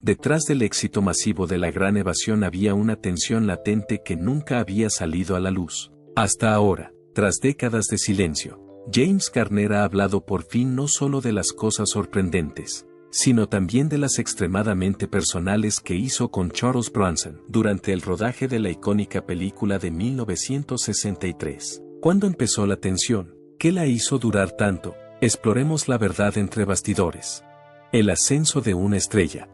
Detrás del éxito masivo de La Gran Evasión había una tensión latente que nunca había salido a la luz. Hasta ahora, tras décadas de silencio, James Garner ha hablado por fin no solo de las cosas sorprendentes, sino también de las extremadamente personales que hizo con Charles Bronson durante el rodaje de la icónica película de 1963. ¿Cuándo empezó la tensión? ¿Qué la hizo durar tanto? Exploremos la verdad entre bastidores. El ascenso de una estrella.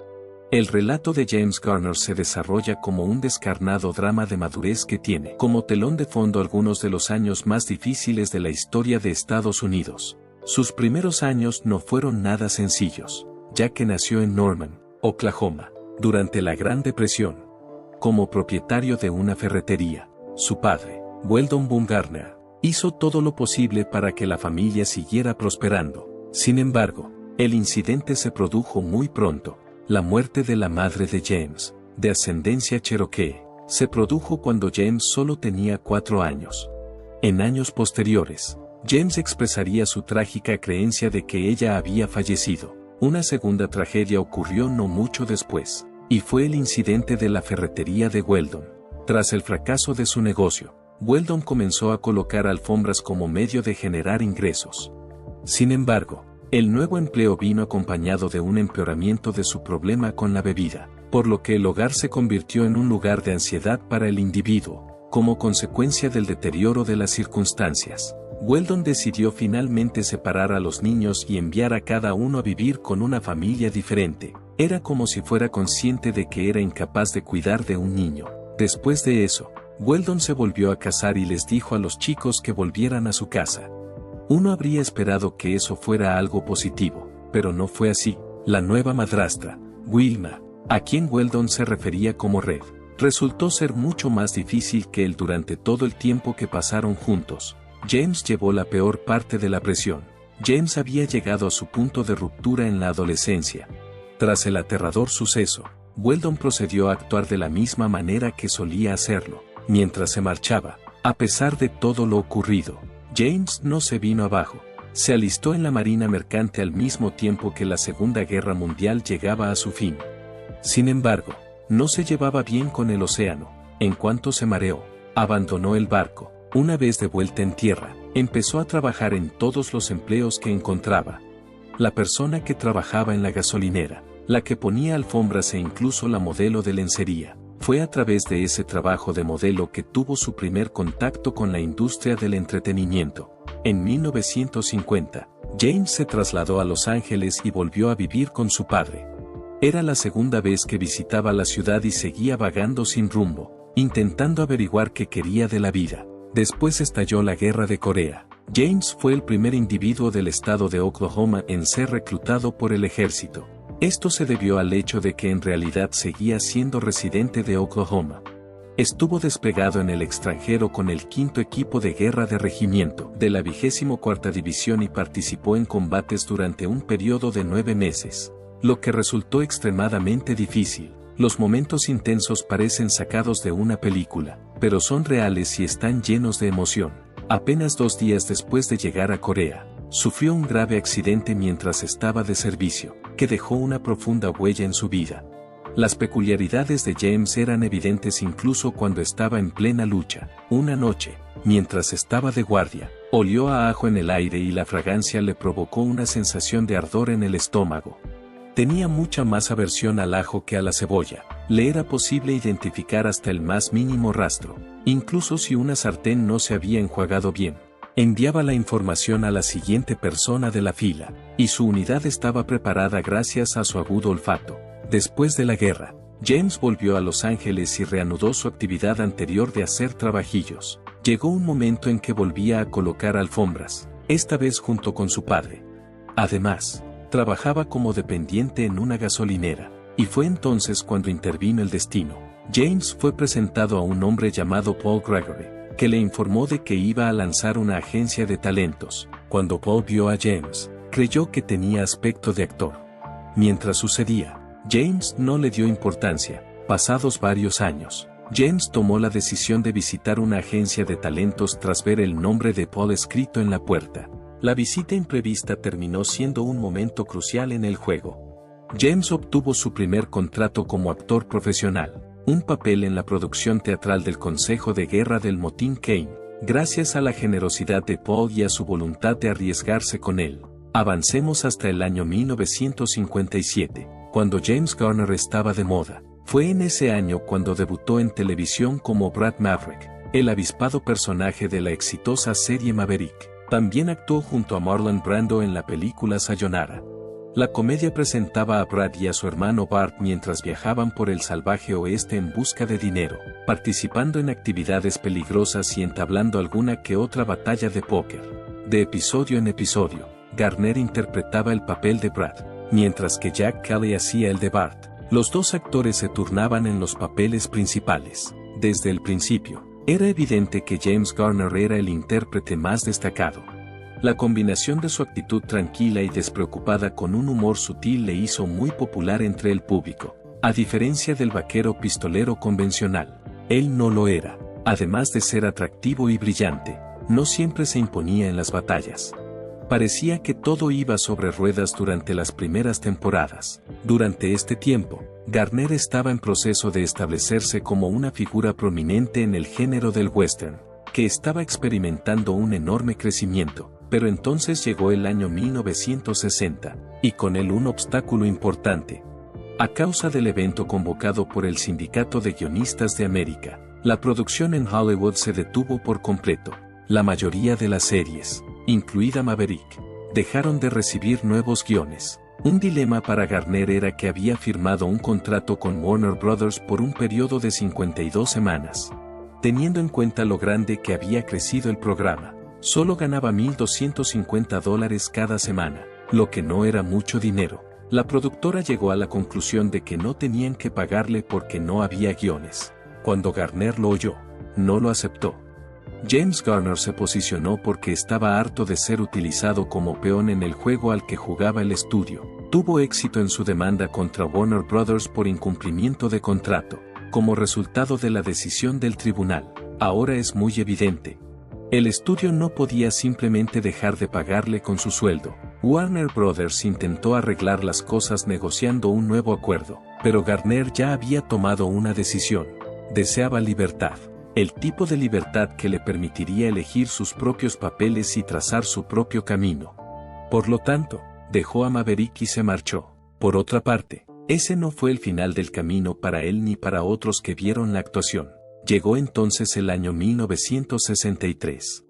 El relato de James Garner se desarrolla como un descarnado drama de madurez que tiene como telón de fondo algunos de los años más difíciles de la historia de Estados Unidos. Sus primeros años no fueron nada sencillos, ya que nació en Norman, Oklahoma, durante la Gran Depresión. Como propietario de una ferretería, su padre, Weldon Boone Garner, hizo todo lo posible para que la familia siguiera prosperando. Sin embargo, el incidente se produjo muy pronto. La muerte de la madre de James, de ascendencia cherokee, se produjo cuando James solo tenía 4 años. En años posteriores, James expresaría su trágica creencia de que ella había fallecido. Una segunda tragedia ocurrió no mucho después, y fue el incidente de la ferretería de Weldon. Tras el fracaso de su negocio, Weldon comenzó a colocar alfombras como medio de generar ingresos. Sin embargo, el nuevo empleo vino acompañado de un empeoramiento de su problema con la bebida, por lo que el hogar se convirtió en un lugar de ansiedad para el individuo, como consecuencia del deterioro de las circunstancias. Weldon decidió finalmente separar a los niños y enviar a cada uno a vivir con una familia diferente. Era como si fuera consciente de que era incapaz de cuidar de un niño. Después de eso, Weldon se volvió a casar y les dijo a los chicos que volvieran a su casa. Uno habría esperado que eso fuera algo positivo, pero no fue así. La nueva madrastra, Wilma, a quien Weldon se refería como Red, resultó ser mucho más difícil que él durante todo el tiempo que pasaron juntos. James llevó la peor parte de la presión. James había llegado a su punto de ruptura en la adolescencia. Tras el aterrador suceso, Weldon procedió a actuar de la misma manera que solía hacerlo. Mientras se marchaba, a pesar de todo lo ocurrido, James no se vino abajo. Se alistó en la Marina Mercante al mismo tiempo que la Segunda Guerra Mundial llegaba a su fin. Sin embargo, no se llevaba bien con el océano. En cuanto se mareó, abandonó el barco. Una vez de vuelta en tierra, empezó a trabajar en todos los empleos que encontraba. La persona que trabajaba en la gasolinera, la que ponía alfombras e incluso la modelo de lencería. Fue a través de ese trabajo de modelo que tuvo su primer contacto con la industria del entretenimiento. En 1950, James se trasladó a Los Ángeles y volvió a vivir con su padre. Era la segunda vez que visitaba la ciudad y seguía vagando sin rumbo, intentando averiguar qué quería de la vida. Después estalló la Guerra de Corea. James fue el primer individuo del estado de Oklahoma en ser reclutado por el ejército. Esto se debió al hecho de que en realidad seguía siendo residente de Oklahoma. Estuvo desplegado en el extranjero con el 5º Equipo de Guerra de Regimiento de la 24ª División y participó en combates durante un periodo de 9 meses, lo que resultó extremadamente difícil. Los momentos intensos parecen sacados de una película, pero son reales y están llenos de emoción. Apenas 2 días después de llegar a Corea, sufrió un grave accidente mientras estaba de servicio, que dejó una profunda huella en su vida. Las peculiaridades de James eran evidentes incluso cuando estaba en plena lucha. Una noche, mientras estaba de guardia, olió a ajo en el aire y la fragancia le provocó una sensación de ardor en el estómago. Tenía mucha más aversión al ajo que a la cebolla. Le era posible identificar hasta el más mínimo rastro, incluso si una sartén no se había enjuagado bien. Enviaba la información a la siguiente persona de la fila, y su unidad estaba preparada gracias a su agudo olfato. Después de la guerra, James volvió a Los Ángeles y reanudó su actividad anterior de hacer trabajillos. Llegó un momento en que volvía a colocar alfombras, esta vez junto con su padre. Además, trabajaba como dependiente en una gasolinera, y fue entonces cuando intervino el destino. James fue presentado a un hombre llamado Paul Gregory, que le informó de que iba a lanzar una agencia de talentos. Cuando Paul vio a James, creyó que tenía aspecto de actor. Mientras sucedía, James no le dio importancia. Pasados varios años, James tomó la decisión de visitar una agencia de talentos tras ver el nombre de Paul escrito en la puerta. La visita imprevista terminó siendo un momento crucial en el juego. James obtuvo su primer contrato como actor profesional, un papel en la producción teatral del Consejo de Guerra del Motín Kane, gracias a la generosidad de Paul y a su voluntad de arriesgarse con él. Avancemos hasta el año 1957, cuando James Garner estaba de moda. Fue en ese año cuando debutó en televisión como Brad Maverick, el avispado personaje de la exitosa serie Maverick. También actuó junto a Marlon Brando en la película Sayonara. La comedia presentaba a Brad y a su hermano Bart mientras viajaban por el salvaje oeste en busca de dinero, participando en actividades peligrosas y entablando alguna que otra batalla de póker. De episodio en episodio, Garner interpretaba el papel de Brad, mientras que Jack Kelly hacía el de Bart. Los dos actores se turnaban en los papeles principales. Desde el principio, era evidente que James Garner era el intérprete más destacado. La combinación de su actitud tranquila y despreocupada con un humor sutil le hizo muy popular entre el público. A diferencia del vaquero pistolero convencional, él no lo era. Además de ser atractivo y brillante, no siempre se imponía en las batallas. Parecía que todo iba sobre ruedas durante las primeras temporadas. Durante este tiempo, Garner estaba en proceso de establecerse como una figura prominente en el género del western, que estaba experimentando un enorme crecimiento, pero entonces llegó el año 1960, y con él un obstáculo importante. A causa del evento convocado por el Sindicato de Guionistas de América, la producción en Hollywood se detuvo por completo. La mayoría de las series, incluida Maverick, dejaron de recibir nuevos guiones. Un dilema para Garner era que había firmado un contrato con Warner Brothers por un periodo de 52 semanas. Teniendo en cuenta lo grande que había crecido el programa, solo ganaba $1,250 cada semana, lo que no era mucho dinero. La productora llegó a la conclusión de que no tenían que pagarle porque no había guiones. Cuando Garner lo oyó, no lo aceptó. James Garner se posicionó porque estaba harto de ser utilizado como peón en el juego al que jugaba el estudio. Tuvo éxito en su demanda contra Warner Brothers por incumplimiento de contrato. Como resultado de la decisión del tribunal, ahora es muy evidente. El estudio no podía simplemente dejar de pagarle con su sueldo. Warner Brothers intentó arreglar las cosas negociando un nuevo acuerdo, pero Garner ya había tomado una decisión. Deseaba libertad. El tipo de libertad que le permitiría elegir sus propios papeles y trazar su propio camino. Por lo tanto, dejó a Maverick y se marchó. Por otra parte, ese no fue el final del camino para él ni para otros que vieron la actuación. Llegó entonces el año 1963.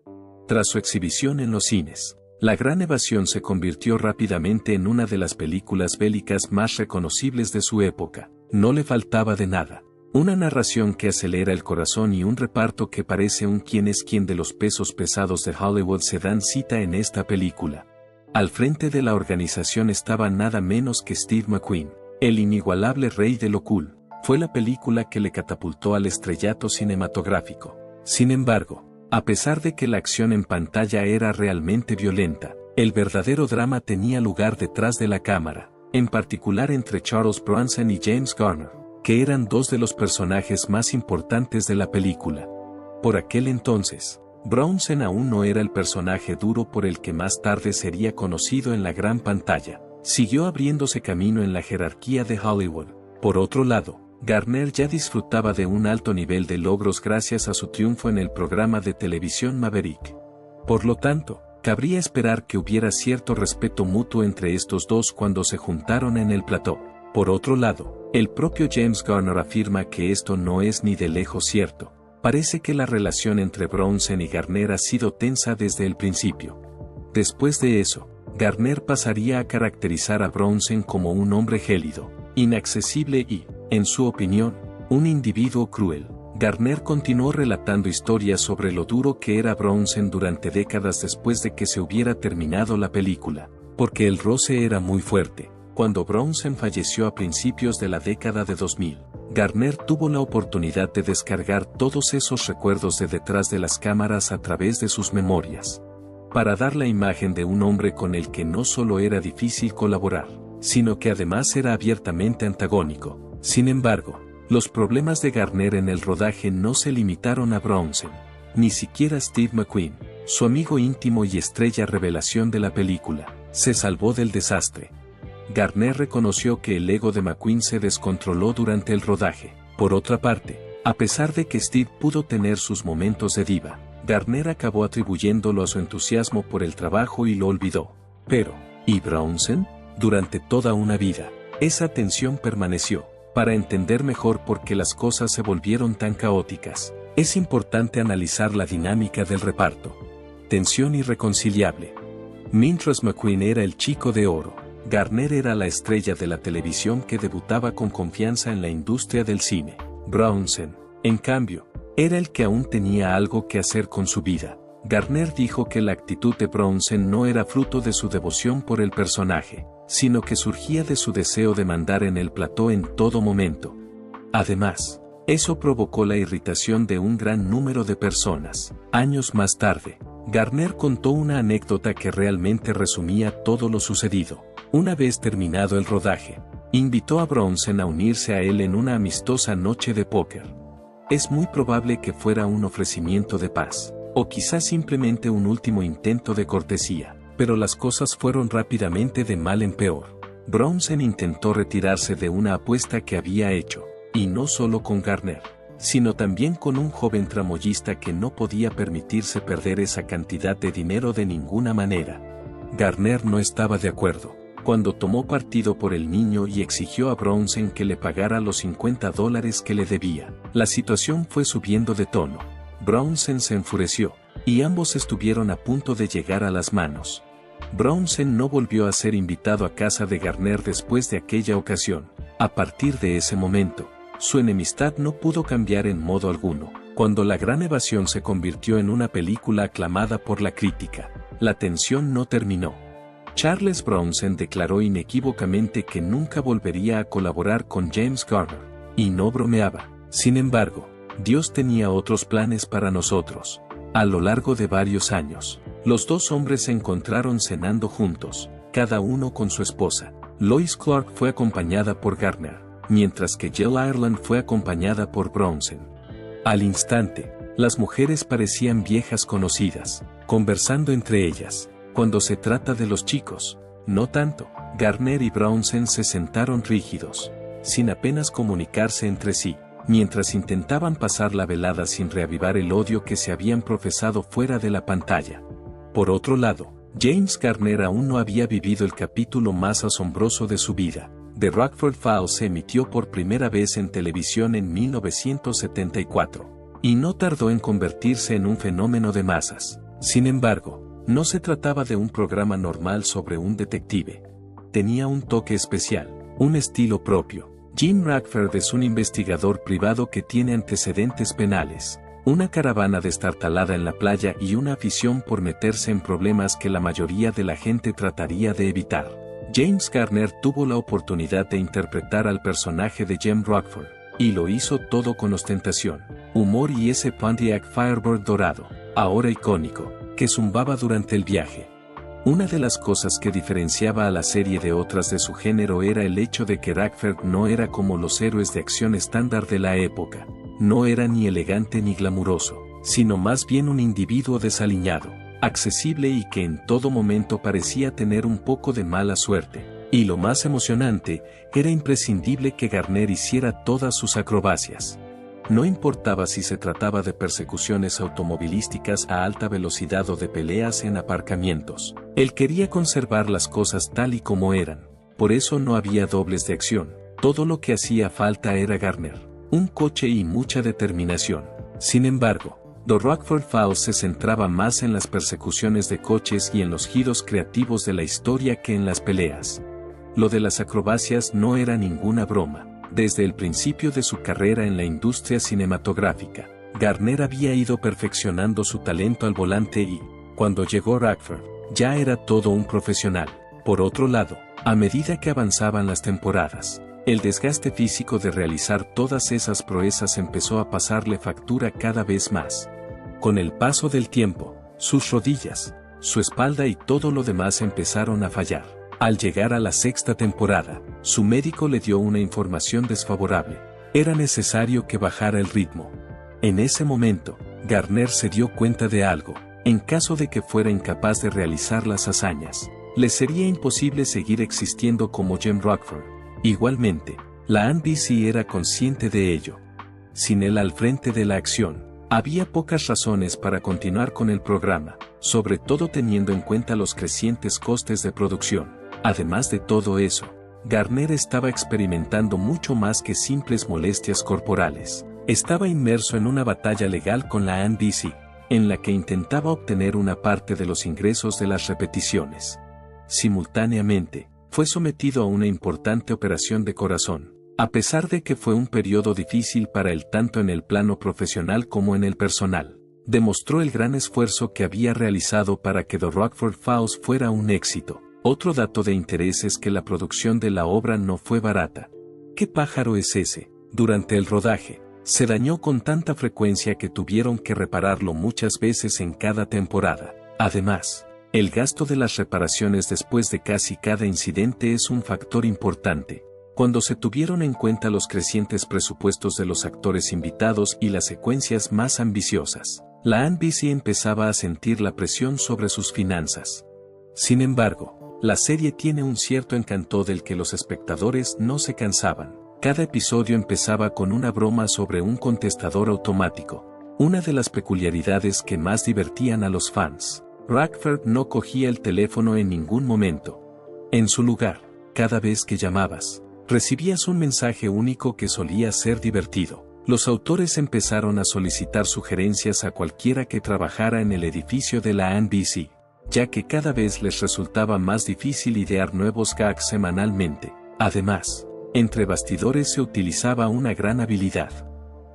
Tras su exhibición en los cines, La Gran Evasión se convirtió rápidamente en una de las películas bélicas más reconocibles de su época. No le faltaba de nada. Una narración que acelera el corazón y un reparto que parece un quién es quién de los pesos pesados de Hollywood se dan cita en esta película. Al frente de la organización estaba nada menos que Steve McQueen, el inigualable rey de lo cool. Fue la película que le catapultó al estrellato cinematográfico. Sin embargo, a pesar de que la acción en pantalla era realmente violenta, el verdadero drama tenía lugar detrás de la cámara, en particular entre Charles Bronson y James Garner, que eran dos de los personajes más importantes de la película. Por aquel entonces, Bronson aún no era el personaje duro por el que más tarde sería conocido en la gran pantalla. Siguió abriéndose camino en la jerarquía de Hollywood. Por otro lado, Garner ya disfrutaba de un alto nivel de logros gracias a su triunfo en el programa de televisión Maverick. Por lo tanto, cabría esperar que hubiera cierto respeto mutuo entre estos dos cuando se juntaron en el plató. Por otro lado, el propio James Garner afirma que esto no es ni de lejos cierto. Parece que la relación entre Bronson y Garner ha sido tensa desde el principio. Después de eso, Garner pasaría a caracterizar a Bronson como un hombre gélido, inaccesible y, en su opinión, un individuo cruel. Garner continuó relatando historias sobre lo duro que era Bronson durante décadas después de que se hubiera terminado la película, porque el roce era muy fuerte. Cuando Bronson falleció a principios de la década de 2000, Garner tuvo la oportunidad de descargar todos esos recuerdos de detrás de las cámaras a través de sus memorias, para dar la imagen de un hombre con el que no solo era difícil colaborar, sino que además era abiertamente antagónico. Sin embargo, los problemas de Garner en el rodaje no se limitaron a Bronson, ni siquiera Steve McQueen, su amigo íntimo y estrella revelación de la película, se salvó del desastre. Garner reconoció que el ego de McQueen se descontroló durante el rodaje. Por otra parte, a pesar de que Steve pudo tener sus momentos de diva, Garner acabó atribuyéndolo a su entusiasmo por el trabajo y lo olvidó. Pero, ¿y Bronson? Durante toda una vida, esa tensión permaneció. Para entender mejor por qué las cosas se volvieron tan caóticas, es importante analizar la dinámica del reparto. Tensión irreconciliable. Mientras McQueen era el chico de oro, Garner era la estrella de la televisión que debutaba con confianza en la industria del cine. Bronson, en cambio, era el que aún tenía algo que hacer con su vida. Garner dijo que la actitud de Bronson no era fruto de su devoción por el personaje, sino que surgía de su deseo de mandar en el plató en todo momento. Además, eso provocó la irritación de un gran número de personas. Años más tarde, Garner contó una anécdota que realmente resumía todo lo sucedido. Una vez terminado el rodaje, invitó a Bronson a unirse a él en una amistosa noche de póker. Es muy probable que fuera un ofrecimiento de paz, o quizás simplemente un último intento de cortesía, pero las cosas fueron rápidamente de mal en peor. Bronson intentó retirarse de una apuesta que había hecho, y no solo con Garner, sino también con un joven tramoyista que no podía permitirse perder esa cantidad de dinero de ninguna manera. Garner no estaba de acuerdo, cuando tomó partido por el niño y exigió a Bronson que le pagara los $50 que le debía. La situación fue subiendo de tono. Bronson se enfureció, y ambos estuvieron a punto de llegar a las manos. Bronson no volvió a ser invitado a casa de Garner después de aquella ocasión. A partir de ese momento, su enemistad no pudo cambiar en modo alguno. Cuando La Gran Evasión se convirtió en una película aclamada por la crítica, la tensión no terminó. Charles Bronson declaró inequívocamente que nunca volvería a colaborar con James Garner, y no bromeaba. Sin embargo, Dios tenía otros planes para nosotros. A lo largo de varios años, los dos hombres se encontraron cenando juntos, cada uno con su esposa. Lois Clark fue acompañada por Garner, mientras que Jill Ireland fue acompañada por Bronson. Al instante, las mujeres parecían viejas conocidas, conversando entre ellas. Cuando se trata de los chicos, no tanto. Garner y Bronson se sentaron rígidos, sin apenas comunicarse entre sí, mientras intentaban pasar la velada sin reavivar el odio que se habían profesado fuera de la pantalla. Por otro lado, James Garner aún no había vivido el capítulo más asombroso de su vida. The Rockford Files se emitió por primera vez en televisión en 1974, y no tardó en convertirse en un fenómeno de masas. Sin embargo, no se trataba de un programa normal sobre un detective. Tenía un toque especial, un estilo propio. Jim Rockford es un investigador privado que tiene antecedentes penales, una caravana destartalada en la playa y una afición por meterse en problemas que la mayoría de la gente trataría de evitar. James Garner tuvo la oportunidad de interpretar al personaje de Jim Rockford, y lo hizo todo con ostentación, humor y ese Pontiac Firebird dorado, ahora icónico, que zumbaba durante el viaje. Una de las cosas que diferenciaba a la serie de otras de su género era el hecho de que Rockford no era como los héroes de acción estándar de la época. No era ni elegante ni glamuroso, sino más bien un individuo desaliñado, accesible y que en todo momento parecía tener un poco de mala suerte. Y lo más emocionante, era imprescindible que Garner hiciera todas sus acrobacias. No importaba si se trataba de persecuciones automovilísticas a alta velocidad o de peleas en aparcamientos. Él quería conservar las cosas tal y como eran. Por eso no había dobles de acción. Todo lo que hacía falta era Garner, un coche y mucha determinación. Sin embargo, The Rockford Files se centraba más en las persecuciones de coches y en los giros creativos de la historia que en las peleas. Lo de las acrobacias no era ninguna broma. Desde el principio de su carrera en la industria cinematográfica, Garner había ido perfeccionando su talento al volante y, cuando llegó Rockford, ya era todo un profesional. Por otro lado, a medida que avanzaban las temporadas, el desgaste físico de realizar todas esas proezas empezó a pasarle factura cada vez más. Con el paso del tiempo, sus rodillas, su espalda y todo lo demás empezaron a fallar. Al llegar a la sexta temporada, su médico le dio una información desfavorable. Era necesario que bajara el ritmo. En ese momento, Garner se dio cuenta de algo. En caso de que fuera incapaz de realizar las hazañas les sería imposible seguir existiendo como Jim Rockford. Igualmente, la NBC era consciente de ello. Sin él al frente de la acción, había pocas razones para continuar con el programa, sobre todo teniendo en cuenta los crecientes costes de producción. Además de todo eso, Garner estaba experimentando mucho más que simples molestias corporales. Estaba inmerso en una batalla legal con la NBC, en la que intentaba obtener una parte de los ingresos de las repeticiones. Simultáneamente, fue sometido a una importante operación de corazón, a pesar de que fue un periodo difícil para él tanto en el plano profesional como en el personal. Demostró el gran esfuerzo que había realizado para que The Rockford Files fuera un éxito. Otro dato de interés es que la producción de la obra no fue barata. ¿Qué pájaro es ese? Durante el rodaje, se dañó con tanta frecuencia que tuvieron que repararlo muchas veces en cada temporada. Además, el gasto de las reparaciones después de casi cada incidente es un factor importante. Cuando se tuvieron en cuenta los crecientes presupuestos de los actores invitados y las secuencias más ambiciosas, la NBC empezaba a sentir la presión sobre sus finanzas. Sin embargo, la serie tiene un cierto encanto del que los espectadores no se cansaban. Cada episodio empezaba con una broma sobre un contestador automático, una de las peculiaridades que más divertían a los fans. Rockford no cogía el teléfono en ningún momento. En su lugar, cada vez que llamabas, recibías un mensaje único que solía ser divertido. Los autores empezaron a solicitar sugerencias a cualquiera que trabajara en el edificio de la NBC, ya que cada vez les resultaba más difícil idear nuevos gags semanalmente. Además, entre bastidores se utilizaba una gran habilidad.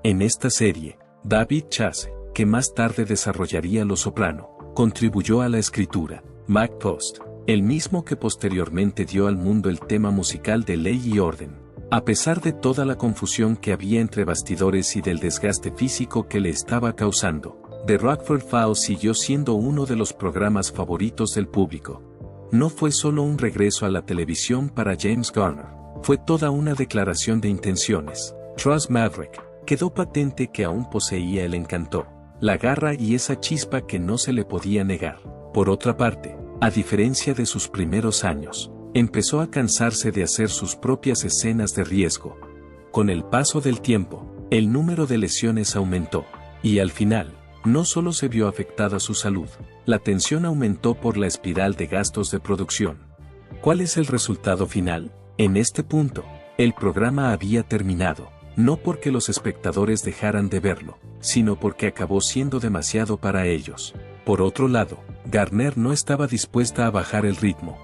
En esta serie, David Chase, que más tarde desarrollaría Los Soprano, contribuyó a la escritura. Mac Post, el mismo que posteriormente dio al mundo el tema musical de Ley y Orden. A pesar de toda la confusión que había entre bastidores y del desgaste físico que le estaba causando, The Rockford Files siguió siendo uno de los programas favoritos del público. No fue solo un regreso a la televisión para James Garner, fue toda una declaración de intenciones. Tras Maverick, quedó patente que aún poseía el encanto, la garra y esa chispa que no se le podía negar. Por otra parte, a diferencia de sus primeros años, empezó a cansarse de hacer sus propias escenas de riesgo. Con el paso del tiempo, el número de lesiones aumentó, y al final, no solo se vio afectada su salud, la tensión aumentó por la espiral de gastos de producción. ¿Cuál es el resultado final? En este punto, el programa había terminado, no porque los espectadores dejaran de verlo, sino porque acabó siendo demasiado para ellos. Por otro lado, Garner no estaba dispuesta a bajar el ritmo.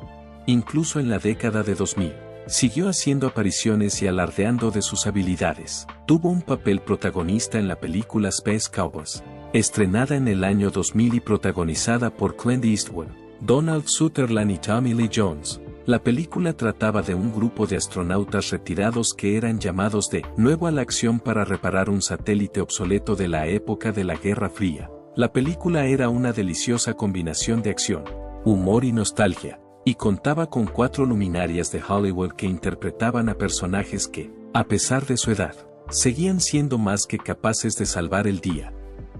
Incluso en la década de 2000, siguió haciendo apariciones y alardeando de sus habilidades. Tuvo un papel protagonista en la película Space Cowboys, estrenada en el año 2000 y protagonizada por Clint Eastwood, Donald Sutherland y Tommy Lee Jones. La película trataba de un grupo de astronautas retirados que eran llamados de nuevo a la acción para reparar un satélite obsoleto de la época de la Guerra Fría. La película era una deliciosa combinación de acción, humor y nostalgia, y contaba con 4 luminarias de Hollywood que interpretaban a personajes que, a pesar de su edad, seguían siendo más que capaces de salvar el día.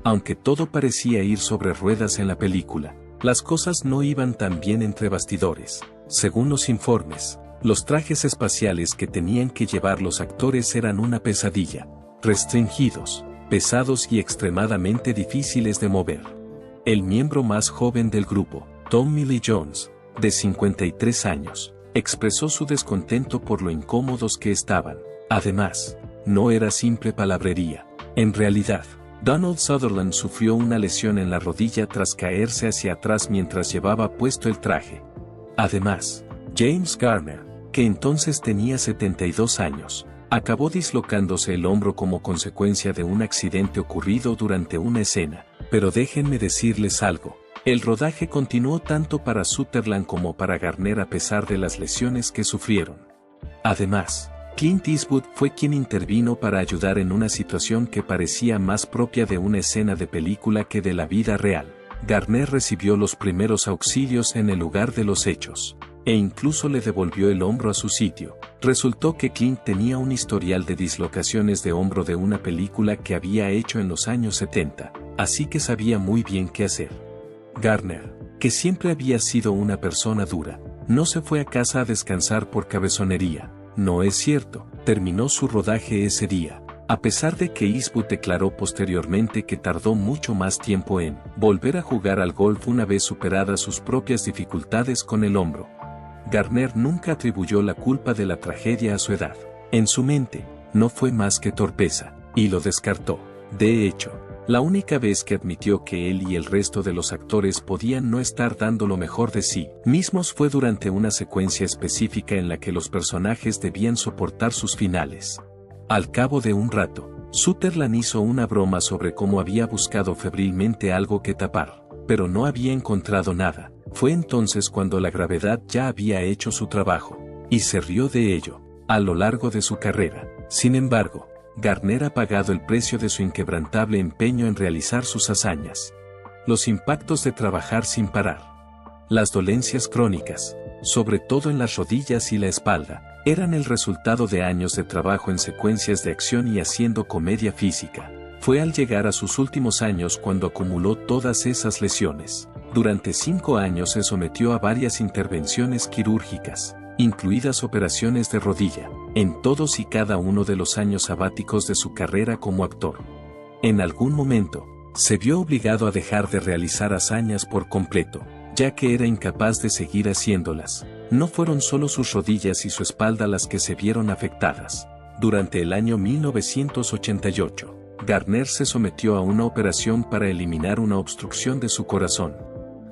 Aunque todo parecía ir sobre ruedas en la película, las cosas no iban tan bien entre bastidores. Según los informes, los trajes espaciales que tenían que llevar los actores eran una pesadilla, restringidos, pesados y extremadamente difíciles de mover. El miembro más joven del grupo, Tommy Lee Jones, de 53 años, expresó su descontento por lo incómodos que estaban. Además, no era simple palabrería. En realidad, Donald Sutherland sufrió una lesión en la rodilla tras caerse hacia atrás mientras llevaba puesto el traje. Además, James Garner, que entonces tenía 72 años, acabó dislocándose el hombro como consecuencia de un accidente ocurrido durante una escena. Pero déjenme decirles algo, el rodaje continuó tanto para Sutherland como para Garner a pesar de las lesiones que sufrieron. Además, Clint Eastwood fue quien intervino para ayudar en una situación que parecía más propia de una escena de película que de la vida real. Garner recibió los primeros auxilios en el lugar de los hechos, e incluso le devolvió el hombro a su sitio. Resultó que Clint tenía un historial de dislocaciones de hombro de una película que había hecho en los años 70, así que sabía muy bien qué hacer. Garner, que siempre había sido una persona dura, no se fue a casa a descansar por cabezonería. No es cierto, terminó su rodaje ese día. A pesar de que Eastwood declaró posteriormente que tardó mucho más tiempo en volver a jugar al golf una vez superadas sus propias dificultades con el hombro. Garner nunca atribuyó la culpa de la tragedia a su edad. En su mente, no fue más que torpeza, y lo descartó. De hecho, la única vez que admitió que él y el resto de los actores podían no estar dando lo mejor de sí mismos fue durante una secuencia específica en la que los personajes debían soportar sus finales. Al cabo de un rato, Sutherland hizo una broma sobre cómo había buscado febrilmente algo que tapar, pero no había encontrado nada. Fue entonces cuando la gravedad ya había hecho su trabajo, y se rió de ello, a lo largo de su carrera. Sin embargo, Garner ha pagado el precio de su inquebrantable empeño en realizar sus hazañas. Los impactos de trabajar sin parar. Las dolencias crónicas, sobre todo en las rodillas y la espalda, eran el resultado de años de trabajo en secuencias de acción y haciendo comedia física. Fue al llegar a sus últimos años cuando acumuló todas esas lesiones. Durante 5 años se sometió a varias intervenciones quirúrgicas, incluidas operaciones de rodilla, en todos y cada uno de los años sabáticos de su carrera como actor. En algún momento, se vio obligado a dejar de realizar hazañas por completo, ya que era incapaz de seguir haciéndolas. No fueron solo sus rodillas y su espalda las que se vieron afectadas. Durante el año 1988, Garner se sometió a una operación para eliminar una obstrucción de su corazón.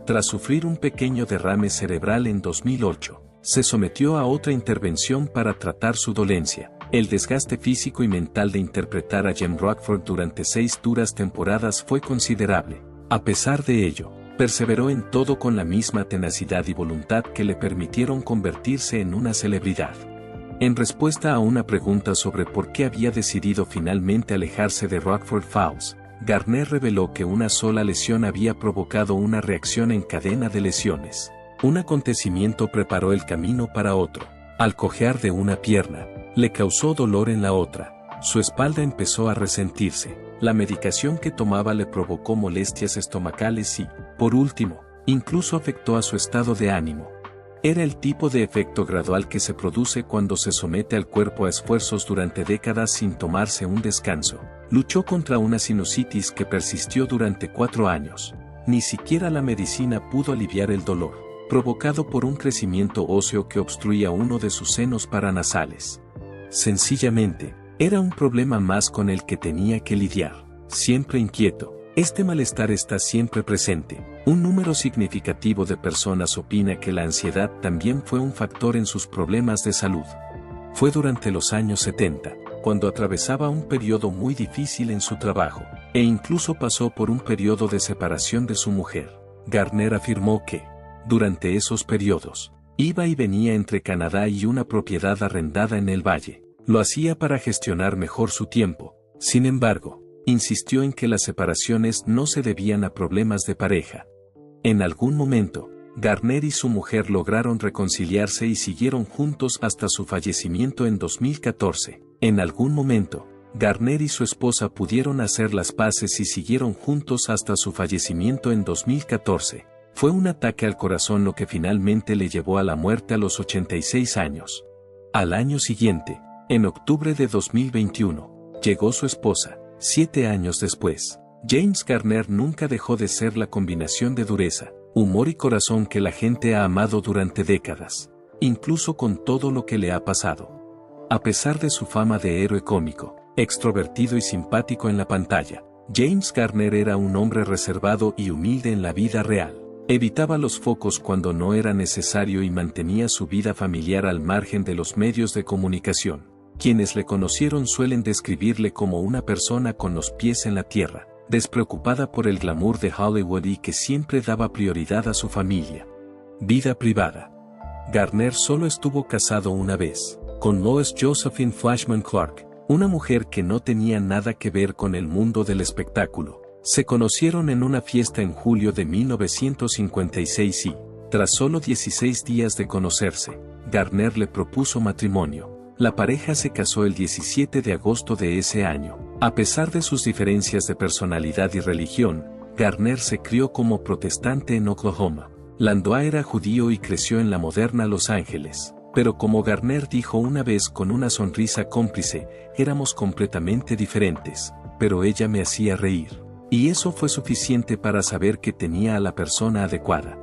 Tras sufrir un pequeño derrame cerebral en 2008, se sometió a otra intervención para tratar su dolencia. El desgaste físico y mental de interpretar a Jem Rockford durante 6 duras temporadas fue considerable. A pesar de ello, perseveró en todo con la misma tenacidad y voluntad que le permitieron convertirse en una celebridad. En respuesta a una pregunta sobre por qué había decidido finalmente alejarse de Rockford Falls, Garner reveló que una sola lesión había provocado una reacción en cadena de lesiones. Un acontecimiento preparó el camino para otro. Al cojear de una pierna, le causó dolor en la otra. Su espalda empezó a resentirse. La medicación que tomaba le provocó molestias estomacales y, por último, incluso afectó a su estado de ánimo. Era el tipo de efecto gradual que se produce cuando se somete al cuerpo a esfuerzos durante décadas sin tomarse un descanso. Luchó contra una sinusitis que persistió durante 4 años. Ni siquiera la medicina pudo aliviar el dolor, provocado por un crecimiento óseo que obstruía uno de sus senos paranasales. Sencillamente, era un problema más con el que tenía que lidiar. Siempre inquieto, este malestar está siempre presente. Un número significativo de personas opina que la ansiedad también fue un factor en sus problemas de salud. Fue durante los años 70, cuando atravesaba un periodo muy difícil en su trabajo, e incluso pasó por un periodo de separación de su mujer. Garner afirmó que, durante esos periodos, iba y venía entre Canadá y una propiedad arrendada en el valle. Lo hacía para gestionar mejor su tiempo. Sin embargo, insistió en que las separaciones no se debían a problemas de pareja. En algún momento, Garner y su mujer lograron reconciliarse y siguieron juntos hasta su fallecimiento en 2014. En algún momento, Garner y su esposa pudieron hacer las paces y siguieron juntos hasta su fallecimiento en 2014. Fue un ataque al corazón lo que finalmente le llevó a la muerte a los 86 años. Al año siguiente, en octubre de 2021, llegó su esposa. 7 años después, James Garner nunca dejó de ser la combinación de dureza, humor y corazón que la gente ha amado durante décadas, incluso con todo lo que le ha pasado. A pesar de su fama de héroe cómico, extrovertido y simpático en la pantalla, James Garner era un hombre reservado y humilde en la vida real. Evitaba los focos cuando no era necesario y mantenía su vida familiar al margen de los medios de comunicación. Quienes le conocieron suelen describirle como una persona con los pies en la tierra, despreocupada por el glamour de Hollywood y que siempre daba prioridad a su familia. Vida privada. Garner solo estuvo casado una vez, con Lois Josephine Flashman Clark, una mujer que no tenía nada que ver con el mundo del espectáculo. Se conocieron en una fiesta en julio de 1956 y, tras solo 16 días de conocerse, Garner le propuso matrimonio. La pareja se casó el 17 de agosto de ese año. A pesar de sus diferencias de personalidad y religión, Garner se crió como protestante en Oklahoma. Landois era judío y creció en la moderna Los Ángeles, pero como Garner dijo una vez con una sonrisa cómplice, éramos completamente diferentes, pero ella me hacía reír. Y eso fue suficiente para saber que tenía a la persona adecuada.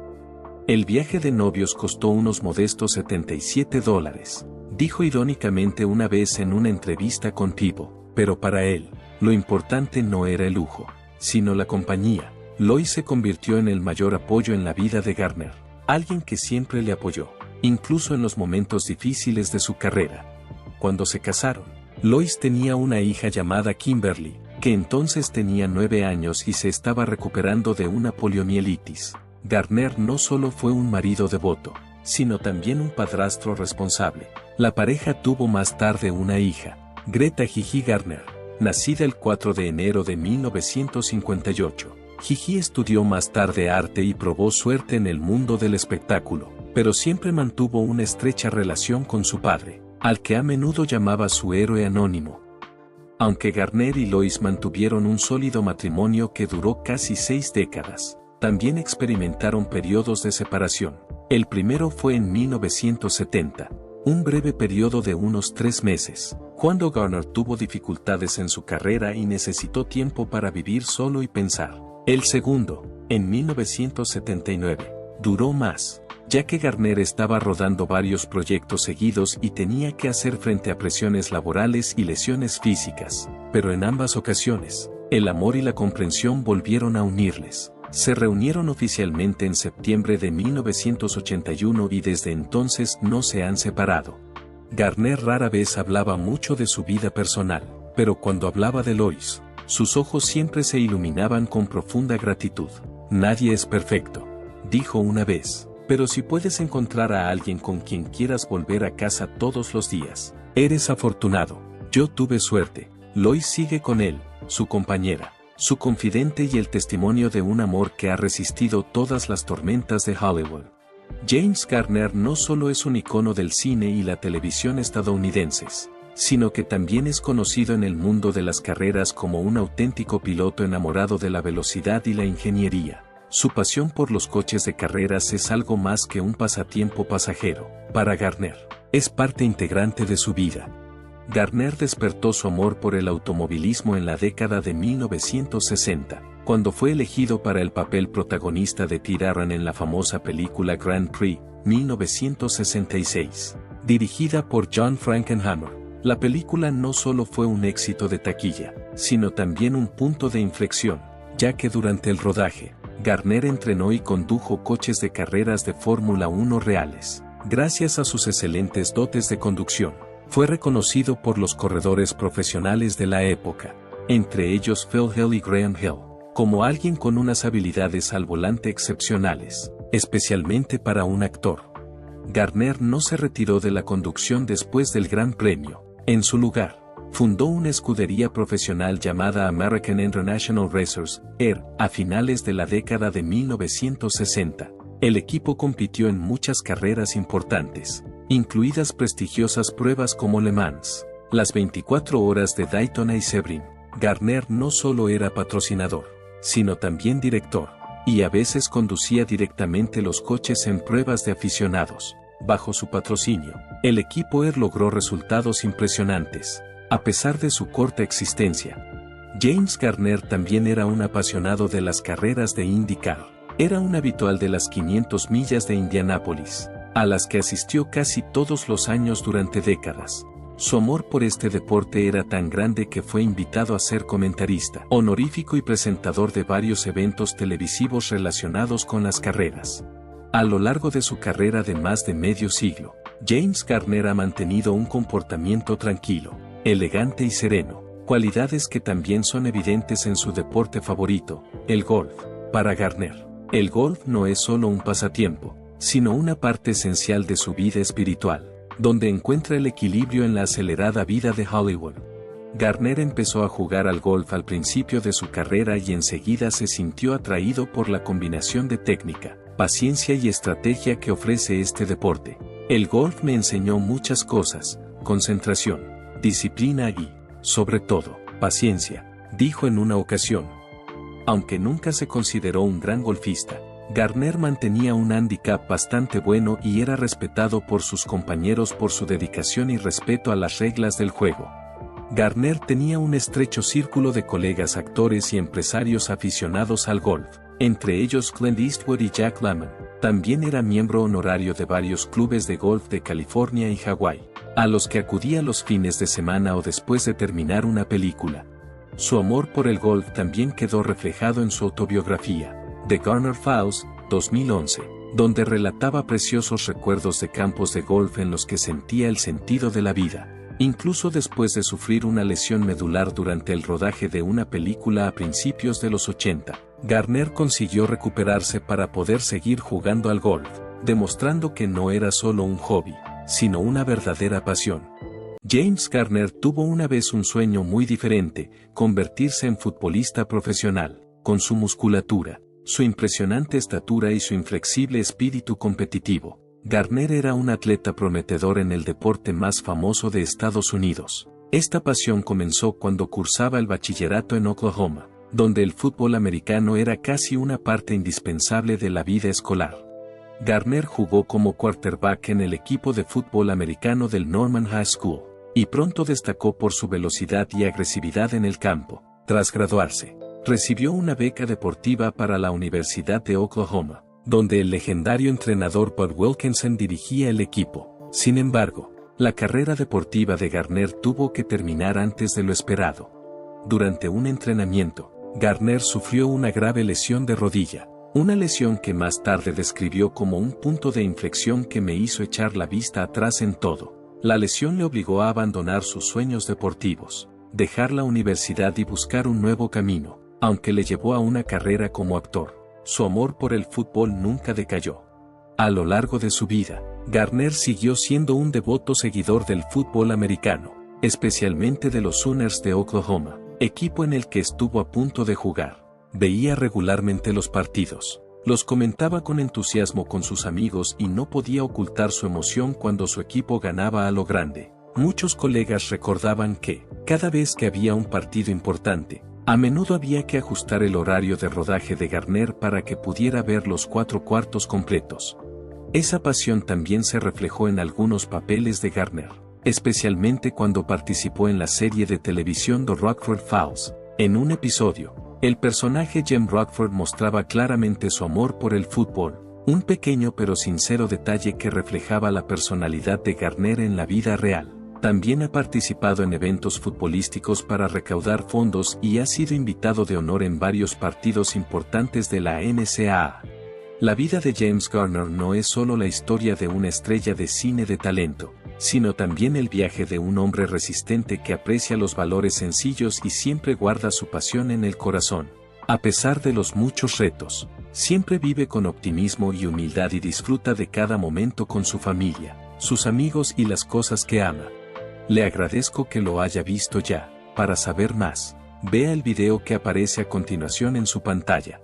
El viaje de novios costó unos modestos $77, dijo irónicamente una vez en una entrevista con Tipo, pero para él, lo importante no era el lujo, sino la compañía. Lois se convirtió en el mayor apoyo en la vida de Garner, alguien que siempre le apoyó, incluso en los momentos difíciles de su carrera. Cuando se casaron, Lois tenía una hija llamada Kimberly, que entonces tenía 9 años y se estaba recuperando de una poliomielitis. Garner no solo fue un marido devoto, sino también un padrastro responsable. La pareja tuvo más tarde una hija, Greta Gigi Garner, nacida el 4 de enero de 1958. Gigi estudió más tarde arte y probó suerte en el mundo del espectáculo, pero siempre mantuvo una estrecha relación con su padre, al que a menudo llamaba su héroe anónimo. Aunque Garner y Lois mantuvieron un sólido matrimonio que duró casi 6 décadas, también experimentaron periodos de separación. El primero fue en 1970, un breve periodo de unos 3 meses, cuando Garner tuvo dificultades en su carrera y necesitó tiempo para vivir solo y pensar. El segundo, en 1979, duró más, ya que Garner estaba rodando varios proyectos seguidos y tenía que hacer frente a presiones laborales y lesiones físicas, pero en ambas ocasiones, el amor y la comprensión volvieron a unirles. Se reunieron oficialmente en septiembre de 1981 y desde entonces no se han separado. Garner rara vez hablaba mucho de su vida personal, pero cuando hablaba de Lois, sus ojos siempre se iluminaban con profunda gratitud. Nadie es perfecto, dijo una vez, pero si puedes encontrar a alguien con quien quieras volver a casa todos los días, eres afortunado. Yo tuve suerte. Lois sigue con él, su compañera, su confidente y el testimonio de un amor que ha resistido todas las tormentas de Hollywood. James Garner no solo es un icono del cine y la televisión estadounidenses, sino que también es conocido en el mundo de las carreras como un auténtico piloto enamorado de la velocidad y la ingeniería. Su pasión por los coches de carreras es algo más que un pasatiempo pasajero. Para Garner, es parte integrante de su vida. Garner despertó su amor por el automovilismo en la década de 1960, cuando fue elegido para el papel protagonista de Tyrion en la famosa película Grand Prix, 1966. Dirigida por John Frankenheimer, la película no solo fue un éxito de taquilla, sino también un punto de inflexión, ya que durante el rodaje, Garner entrenó y condujo coches de carreras de Fórmula 1 reales. Gracias a sus excelentes dotes de conducción, fue reconocido por los corredores profesionales de la época, entre ellos Phil Hill y Graham Hill, como alguien con unas habilidades al volante excepcionales, especialmente para un actor. Garner no se retiró de la conducción después del Gran Premio. En su lugar, fundó una escudería profesional llamada American International Racers, AIR, a finales de la década de 1960. El equipo compitió en muchas carreras importantes, incluidas prestigiosas pruebas como Le Mans, las 24 horas de Daytona y Sebring. Garner no solo era patrocinador, sino también director, y a veces conducía directamente los coches en pruebas de aficionados. Bajo su patrocinio, el equipo AIR logró resultados impresionantes, a pesar de su corta existencia. James Garner también era un apasionado de las carreras de IndyCar. Era un habitual de las 500 millas de Indianápolis, a las que asistió casi todos los años durante décadas. Su amor por este deporte era tan grande que fue invitado a ser comentarista honorífico y presentador de varios eventos televisivos relacionados con las carreras. A lo largo de su carrera de más de medio siglo, James Garner ha mantenido un comportamiento tranquilo, elegante y sereno, cualidades que también son evidentes en su deporte favorito, el golf. Para Garner, el golf no es solo un pasatiempo, sino una parte esencial de su vida espiritual, donde encuentra el equilibrio en la acelerada vida de Hollywood. Garner empezó a jugar al golf al principio de su carrera y enseguida se sintió atraído por la combinación de técnica, paciencia y estrategia que ofrece este deporte. El golf me enseñó muchas cosas: concentración, disciplina y, sobre todo, paciencia, dijo en una ocasión. Aunque nunca se consideró un gran golfista, Garner mantenía un handicap bastante bueno y era respetado por sus compañeros por su dedicación y respeto a las reglas del juego. Garner tenía un estrecho círculo de colegas actores y empresarios aficionados al golf, entre ellos Clint Eastwood y Jack Lemmon. También era miembro honorario de varios clubes de golf de California y Hawái, a los que acudía los fines de semana o después de terminar una película. Su amor por el golf también quedó reflejado en su autobiografía, The Garner Files, 2011, donde relataba preciosos recuerdos de campos de golf en los que sentía el sentido de la vida. Incluso después de sufrir una lesión medular durante el rodaje de una película a principios de los 80, Garner consiguió recuperarse para poder seguir jugando al golf, demostrando que no era solo un hobby, sino una verdadera pasión. James Garner tuvo una vez un sueño muy diferente, convertirse en futbolista profesional. Con su musculatura, su impresionante estatura y su inflexible espíritu competitivo, Garner era un atleta prometedor en el deporte más famoso de Estados Unidos. Esta pasión comenzó cuando cursaba el bachillerato en Oklahoma, donde el fútbol americano era casi una parte indispensable de la vida escolar. Garner jugó como quarterback en el equipo de fútbol americano del Norman High School, y pronto destacó por su velocidad y agresividad en el campo. Tras graduarse, recibió una beca deportiva para la Universidad de Oklahoma, donde el legendario entrenador Bud Wilkinson dirigía el equipo. Sin embargo, la carrera deportiva de Garner tuvo que terminar antes de lo esperado. Durante un entrenamiento, Garner sufrió una grave lesión de rodilla, una lesión que más tarde describió como un punto de inflexión que me hizo echar la vista atrás en todo. La lesión le obligó a abandonar sus sueños deportivos, dejar la universidad y buscar un nuevo camino, aunque le llevó a una carrera como actor. Su amor por el fútbol nunca decayó. A lo largo de su vida, Garner siguió siendo un devoto seguidor del fútbol americano, especialmente de los Sooners de Oklahoma, equipo en el que estuvo a punto de jugar. Veía regularmente los partidos, los comentaba con entusiasmo con sus amigos y no podía ocultar su emoción cuando su equipo ganaba a lo grande. Muchos colegas recordaban que, cada vez que había un partido importante, a menudo había que ajustar el horario de rodaje de Garner para que pudiera ver los 4 cuartos completos. Esa pasión también se reflejó en algunos papeles de Garner, especialmente cuando participó en la serie de televisión The Rockford Files. En un episodio, el personaje Jim Rockford mostraba claramente su amor por el fútbol, un pequeño pero sincero detalle que reflejaba la personalidad de Garner en la vida real. También ha participado en eventos futbolísticos para recaudar fondos y ha sido invitado de honor en varios partidos importantes de la NCAA. La vida de James Garner no es solo la historia de una estrella de cine de talento, sino también el viaje de un hombre resistente que aprecia los valores sencillos y siempre guarda su pasión en el corazón. A pesar de los muchos retos, siempre vive con optimismo y humildad y disfruta de cada momento con su familia, sus amigos y las cosas que ama. Le agradezco que lo haya visto ya. Para saber más, vea el video que aparece a continuación en su pantalla.